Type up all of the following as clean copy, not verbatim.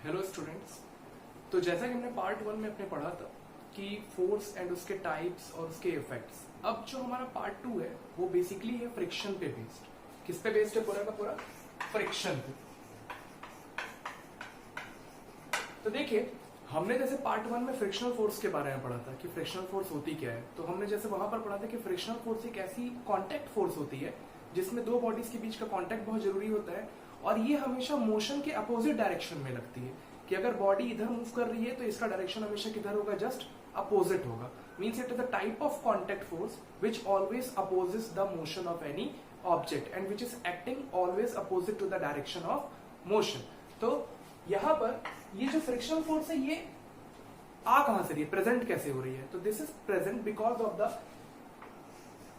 Hello students. तो जैसा कि हमने पार्ट 1 में अपने पढ़ा था कि फोर्स एंड उसके टाइप्स और उसके इफेक्ट्स, अब जो हमारा पार्ट 2 है वो बेसिकली है फ्रिक्शन पे बेस्ड। किस पे बेस्ड है? पूरा का पूरा फ्रिक्शन पे। तो देखिए, हमने जैसे पार्ट 1 में फ्रिक्शनल फोर्स के बारे में पढ़ा था कि फ्रिक्शनल फोर्स होती क्या है। तो हमने जैसे वहां पर पढ़ा था कि फ्रिक्शनल फोर्स एक ऐसी कांटेक्ट फोर्स होती है जिसमें दो बॉडीज के बीच का कांटेक्ट बहुत जरूरी होता है और ये हमेशा मोशन के अपोजिट डायरेक्शन में लगती है कि अगर बॉडी इधर मूव कर रही है तो इसका डायरेक्शन हमेशा किधर होगा? जस्ट अपोजिट होगा। Means it is a type of contact force which always opposes the motion of any object and which is acting always opposite to the direction of motion. तो यहां पर ये जो फ्रिक्शनल फोर्स है ये आ कहां से रही है, प्रेजेंट कैसे हो रही है? तो this is present because of the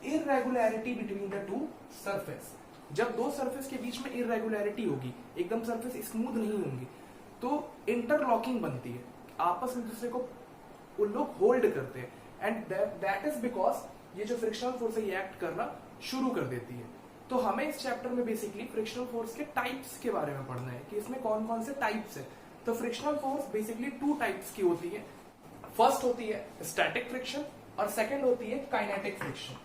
irregularity between the two surface. जब दो सरफेस के बीच में इरेगुलरिटी होगी, एकदम सरफेस स्मूथ नहीं होंगी, तो इंटरलॉकिंग बनती है, आपस में दूसरे को उन लोग होल्ड करते हैं एंड दैट इज बिकॉज ये जो फ्रिक्शनल फोर्स है ये एक्ट करना शुरू कर देती है। तो हमें इस चैप्टर में बेसिकली फ्रिक्शनल फोर्स के टाइप्स के बारे में पढ़ना है कि इसमें कौन कौन से टाइप्स है। तो frictional force basically two types की होती है। फर्स्ट होती है स्टैटिक फ्रिक्शन और सेकेंड होती है काइनेटिक फ्रिक्शन।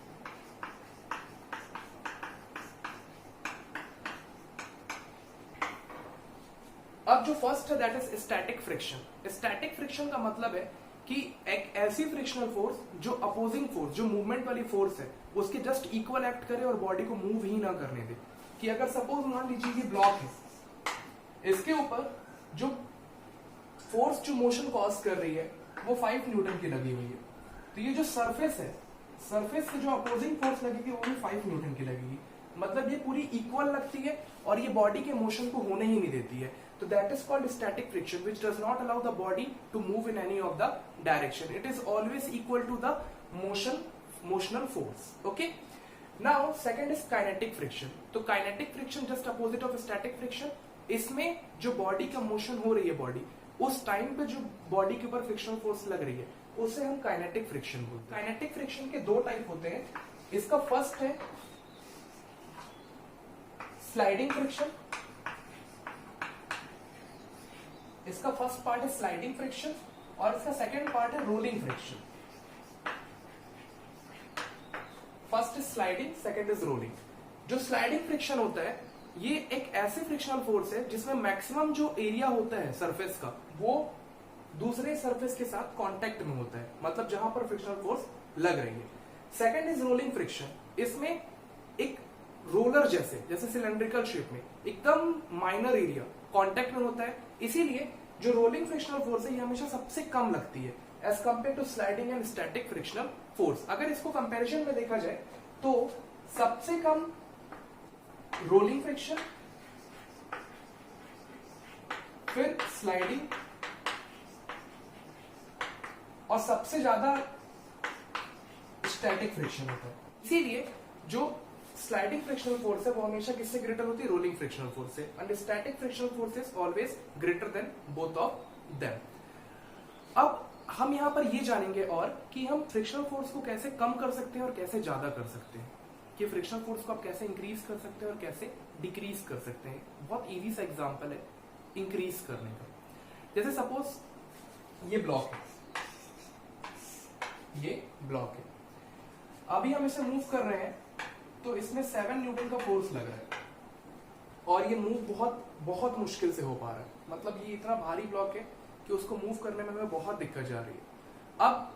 अब जो फर्स्ट है that is static friction. Static friction का मतलब है कि एक ऐसी फ्रिक्शनल फोर्स जो अपोजिंग फोर्स, जो मूवमेंट वाली फोर्स है, उसके जस्ट इक्वल एक्ट करे और बॉडी को मूव ही ना करने दे। कि अगर सपोज मान लीजिए ये ब्लॉक है, इसके ऊपर जो फोर्स जो मोशन कॉज कर रही है वो 5 न्यूटन की लगी हुई है, तो ये जो सरफेस है, सरफेस से जो अपोजिंग फोर्स लगेगी वो भी 5 न्यूटन की लगेगी। मतलब ये पूरी इक्वल लगती है और ये बॉडी के मोशन को होने ही नहीं देती है। तो that is called static friction which does not allow the body to move in any of the direction. It is always equal to the motional force. Okay, now second is kinetic friction. तो kinetic friction just opposite of static friction. इसमें जो body का motion हो रही है, body उस time पे जो बॉडी के ऊपर फ्रिक्शनल फोर्स लग रही है उसे हम काइनेटिक फ्रिक्शन बोलते हैं। काइनेटिक फ्रिक्शन के दो टाइप होते हैं। इसका फर्स्ट है स्लाइडिंग फ्रिक्शन। इसका फर्स्ट पार्ट है स्लाइडिंग फ्रिक्शन और इसका सेकंड पार्ट है rolling friction. First is sliding, second is rolling. जो स्लाइडिंग फ्रिक्शन होता है ये एक ऐसे फ्रिक्शनल फोर्स है जिसमें मैक्सिमम जो एरिया होता है सरफेस का वो दूसरे सरफेस के साथ कांटेक्ट में होता है, मतलब जहां पर फ्रिक्शनल फोर्स लग रही है। Second is rolling friction. इसमें एक रोलर जैसे सिलेंड्रिकल शेप में एकदम माइनर एरिया कांटेक्ट में होता है, इसीलिए जो रोलिंग फ्रिक्शनल फोर्स है ये हमेशा सबसे कम लगती है as compare to sliding and static frictional force. अगर इसको कंपैरिजन में देखा जाए तो सबसे कम रोलिंग फ्रिक्शन, फिर स्लाइडिंग और सबसे ज्यादा स्टैटिक फ्रिक्शन होता है। इसीलिए जो स्लाइडिंग फ्रिक्शनल फोर्स है वो हमेशा किससे ग्रेटर होती है? रोलिंग फ्रिक्शनल फोर्स से। And static frictional force is always greater than both of them. अब हम यहां पर ये जानेंगे और कि हम फ्रिक्शनल फोर्स को कैसे कम कर सकते हैं और कैसे ज्यादा कर सकते हैं, कि फ्रिक्शनल फोर्स को आप कैसे इंक्रीज कर सकते हैं और कैसे डिक्रीज कर सकते हैं। बहुत इजी सा एग्जांपल है इंक्रीज करने का। जैसे सपोज ये ब्लॉक है, ये ब्लॉक है, अभी हम इसे मूव कर रहे हैं तो इसमें 7 न्यूटन का फोर्स लग रहा है और ये मूव बहुत बहुत मुश्किल से हो पा रहा है। मतलब ये इतना भारी ब्लॉक है कि उसको मूव करने में हमें बहुत दिक्कत जा रही है। अब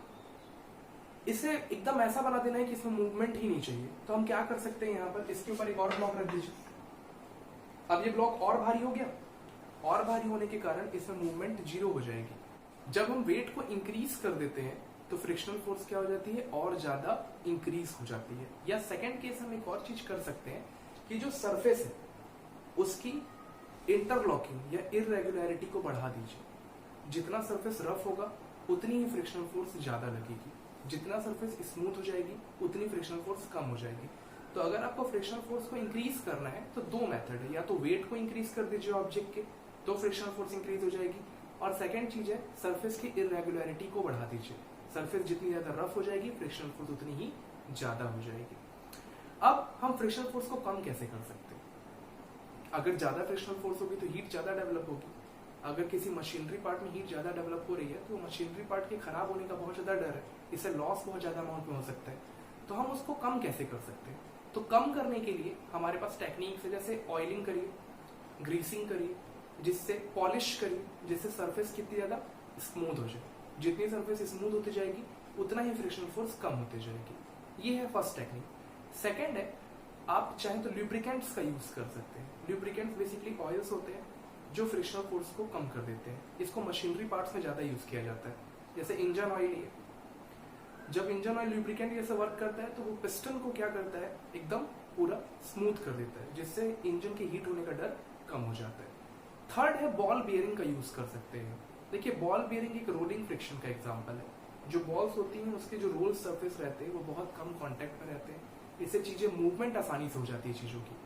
इसे एकदम ऐसा बना देना है कि इसमें मूवमेंट ही नहीं चाहिए, तो हम क्या कर सकते हैं? यहाँ पर इसके ऊपर एक और ब्लॉक रख दीजिए। अब ये ब्लॉक और भारी हो गया, और भारी होने के कारण इसमें मूवमेंट 0 हो जाएगी। जब हम वेट को इंक्रीज कर देते हैं तो फ्रिक्शनल फोर्स क्या हो जाती है? और ज्यादा इंक्रीज हो जाती है। या सेकंड केस हम एक और चीज कर सकते हैं कि जो सरफेस है उसकी इंटरलॉकिंग या इरेगुलरिटी को बढ़ा दीजिए। जितना सरफेस रफ होगा उतनी ही फ्रिक्शनल फोर्स ज्यादा लगेगी, जितना सरफेस स्मूथ हो जाएगी उतनी फ्रिक्शनल फोर्स कम हो जाएगी। तो अगर आपको फ्रिक्शनल फोर्स को इंक्रीज करना है तो दो मेथड है, या तो वेट को इंक्रीज कर दीजिए ऑब्जेक्ट के तो फ्रिक्शनल फोर्स इंक्रीज हो जाएगी, और सेकंड चीज है सरफेस की इरेगुलरिटी को बढ़ा दीजिए। सरफेस जितनी ज्यादा रफ हो जाएगी फ्रिक्शनल फोर्स उतनी ही ज्यादा हो जाएगी। अब हम फ्रिक्शनल फोर्स को कम कैसे कर सकते हैं? अगर ज्यादा फ्रिक्शनल फोर्स होगी तो हीट ज्यादा डेवलप होगी, अगर किसी मशीनरी पार्ट में हीट ज्यादा डेवलप हो रही है तो मशीनरी पार्ट के खराब होने का बहुत ज्यादा डर है, इससे लॉस बहुत ज्यादा अमाउंट में हो सकता है। तो हम उसको कम कैसे कर सकते हैं? तो कम करने के लिए हमारे पास टेक्निक्स है, जैसे ऑयलिंग करिए, ग्रीसिंग करिए, जिससे पॉलिश करिए, जिससे सरफेस कितनी ज्यादा स्मूथ हो जाए। जितनी सरफेस स्मूथ होती जाएगी उतना ही फ्रिक्शनल फोर्स कम होती जाएगी। ये है फर्स्ट टेक्निक। सेकेंड है, आप चाहे तो लुब्रिकेंट्स का यूज कर सकते हैं। लुब्रिकेंट्स बेसिकली ऑयल्स होते हैं जो फ्रिक्शनल फोर्स को कम कर देते हैं। इसको मशीनरी पार्ट्स में ज्यादा यूज किया जाता है। जैसे इंजन ऑयल ही है, जब इंजन ऑयल लुब्रिकेंट जैसे वर्क करता है तो वो पिस्टन को क्या करता है, एकदम पूरा स्मूथ कर देता है, जिससे इंजन के हीट होने का डर कम हो जाता है। थर्ड है, बॉल बियरिंग का यूज कर सकते हैं। देखिए, बॉल बियरिंग एक रोलिंग फ्रिक्शन का एग्जांपल है। जो बॉल्स होती हैं उसके जो रोल सरफेस रहते हैं वो बहुत कम कांटेक्ट में रहते हैं, इससे चीजें मूवमेंट आसानी से हो जाती है चीजों की।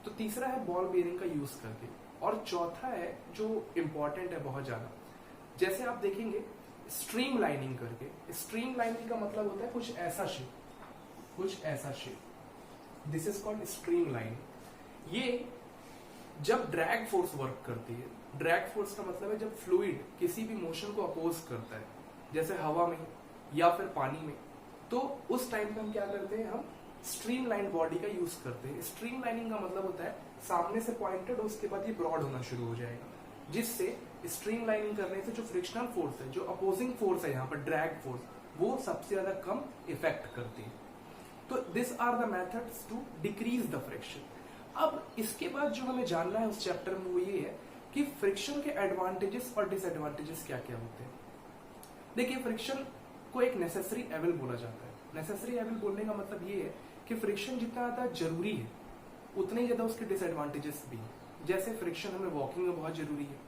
तो तीसरा है बॉल बियरिंग का यूज करके। और चौथा है जो इम्पोर्टेंट है बहुत ज्यादा, जैसे आप देखेंगे स्ट्रीम लाइनिंग करके। स्ट्रीम लाइनिंग का मतलब होता है कुछ ऐसा शेप, कुछ ऐसा shape. This is called stream line. ये जब ड्रैग फोर्स वर्क करती है, ड्रैग फोर्स का मतलब है जब फ्लूइड किसी भी मोशन को अपोज करता है, जैसे हवा में या फिर पानी में, तो उस टाइम पे हम क्या करते हैं, हम स्ट्रीम लाइन बॉडी का यूज करते हैं। स्ट्रीम लाइनिंग का मतलब होता है सामने से पॉइंटेड और उसके बाद ये ब्रॉड होना शुरू हो जाएगा, जिससे स्ट्रीम लाइनिंग करने से जो फ्रिक्शनल फोर्स है, जो अपोजिंग फोर्स है यहाँ पर ड्रैग फोर्स, वो सबसे ज्यादा कम इफेक्ट करती है। तो this are the methods to decrease the friction. अब इसके बाद जो हमें जानना है उस चैप्टर में वो ये है कि फ्रिक्शन के एडवांटेजेस और डिसएडवांटेजेस क्या क्या होते हैं। देखिए, फ्रिक्शन को एक नेसेसरी एविल बोला जाता है। नेसेसरी एविल बोलने का मतलब ये है कि फ्रिक्शन जितना ज्यादा जरूरी है उतने ही ज्यादा उसके डिसएडवांटेजेस भी हैं। जैसे फ्रिक्शन हमें वॉकिंग में बहुत जरूरी है,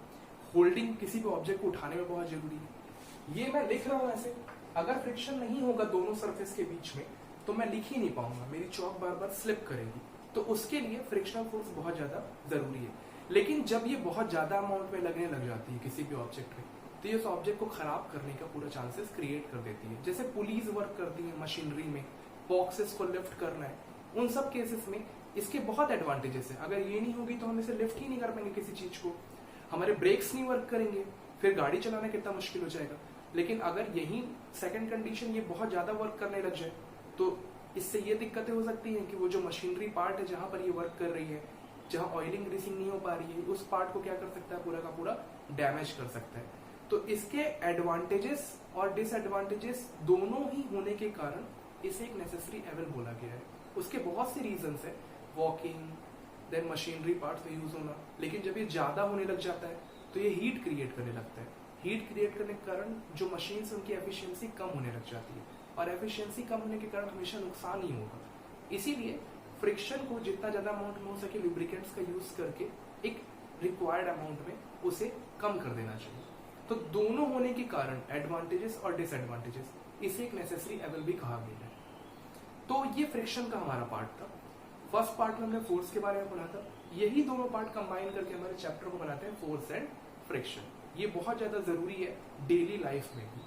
होल्डिंग किसी भी ऑब्जेक्ट को उठाने में बहुत जरूरी है। ये मैं लिख रहा हूं ऐसे, अगर फ्रिक्शन नहीं होगा दोनों सरफेस के बीच में तो मैं लिख ही नहीं पाऊंगा, मेरी चौक बार बार स्लिप करेगी। तो उसके लिए फ्रिक्शनल फोर्स बहुत ज्यादा जरूरी है। लेकिन जब ये बहुत ज्यादा अमाउंट में लगने लग जाती है किसी भी ऑब्जेक्ट में, तो ये उस ऑब्जेक्ट को खराब करने का पूरा चांसेस क्रिएट कर देती है। जैसे पुलीज वर्क करती है मशीनरी में, बॉक्सेस को लिफ्ट करना है, उन सब केसेस में इसके बहुत एडवांटेजेस है। अगर ये नहीं होगी तो हम इसे लिफ्ट ही नहीं कर पाएंगे किसी चीज को, हमारे ब्रेक्स नहीं वर्क करेंगे, फिर गाड़ी चलाना कितना मुश्किल हो जाएगा। लेकिन अगर यही सेकंड कंडीशन ये बहुत ज्यादा वर्क करने लग जाए तो इससे ये दिक्कतें हो सकती हैं कि वो जो मशीनरी पार्ट है जहां पर ये वर्क कर रही है, जहां ऑयलिंग ग्रीसिंग नहीं हो पा रही है, उस पार्ट को क्या कर सकता है, पूरा का पूरा डैमेज कर सकता है। तो इसके एडवांटेजेस और डिसएडवांटेजेस दोनों ही होने के कारण इसे एक नेसेसरी एविल बोला गया है। उसके बहुत से रीजंस है, वॉकिंग, देन मशीनरी पार्ट्स में यूज होना। लेकिन जब ये ज्यादा होने लग जाता है तो ये हीट क्रिएट करने लगता है। हीट क्रिएट करने के कारण जो मशीन है उनकी एफिशिएंसी कम होने लग जाती है, और एफिशिएंसी कम होने के कारण हमेशा नुकसान ही होगा। इसीलिए फ्रिक्शन को जितना ज्यादा अमाउंट में हो सके लुब्रिकेंट्स का यूज करके एक रिक्वायर्ड अमाउंट में उसे कम कर देना चाहिए। तो दोनों होने के कारण एडवांटेजेस और डिसएडवांटेजेस, इसे एक नेसेसरी एविल भी कहा गया है। तो ये फ्रिक्शन का हमारा पार्ट था। फर्स्ट पार्ट में हमने फोर्स के बारे में पढ़ा था, यही दोनों पार्ट कंबाइन करके हमारे चैप्टर को बनाते हैं फोर्स एंड फ्रिक्शन। ये बहुत ज्यादा जरूरी है डेली लाइफ में भी।